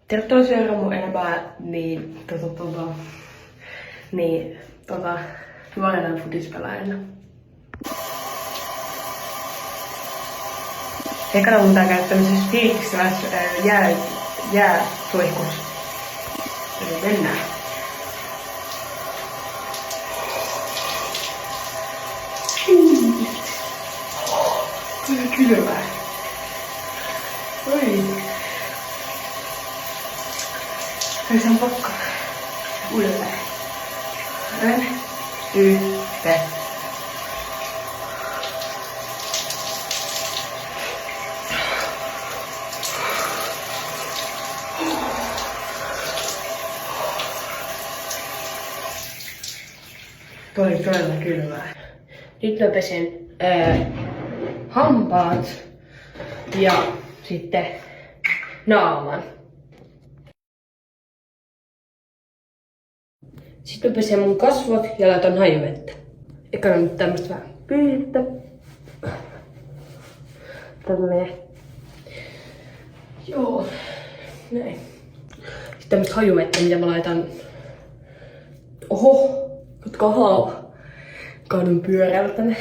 Tervetuloa seuraamaan mun elämää, nuorena futispelaajana. Ekana mun tää käydä tämmöisessä fiiliksilässä jääsuihkussa. Eli mennään. Kyllä kylmää. Oi. Kai se on pakko. Ylös. Yhteen. Toi oli todella kylmää. Nyt mä pesen hampaat ja sitten naaman. Sitten mä pesen mun kasvot ja laitan hajuvettä. Ekana nyt tämmöstä vähän pyyhittä. Tälleen. Joo. Näin. Sitten tämmöstä hajuvettä, mitä mä laitan. Oho! Jotka haava. Kaadun pyörällä tänne.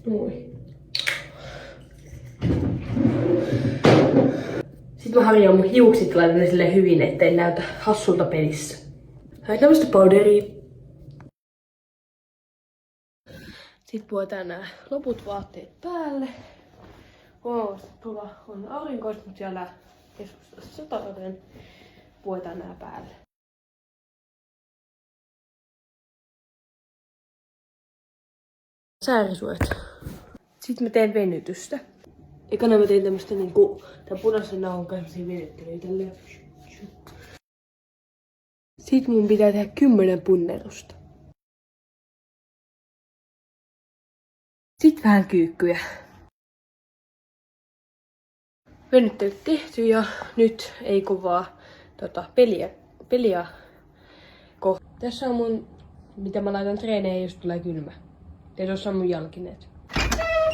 Noin. Sitten mä harjaan mun hiuksit ja laitan ne silleen hyvin, ettei näytä hassulta pelissä. Hain tämmöstä powderia. Sitten puetaan nää loput vaatteet päälle. Tuolla on aurinkoista, mutta siellä keskustassa sataa, joten puetaan nää päälle. Säärisuojat. Sitten mä teen venytystä. Ekana mä tein tämmöstä tän punaisen nauhan kanssa venyttelyitä. Sitten mun pitää tehdä 10 punnerusta. Sitten vähän kyykkyjä. Venyttelyt tehty ja nyt ei kovaa peliä kohta. Tässä on mun, mitä mä laitan treeneihin, jos tulee kylmä. Ja tuossa on mun jalkineet.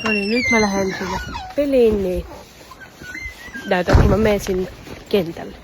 No niin, nyt mä lähden sinne peliin, niin näytän, kun mä menen sinne kentälle.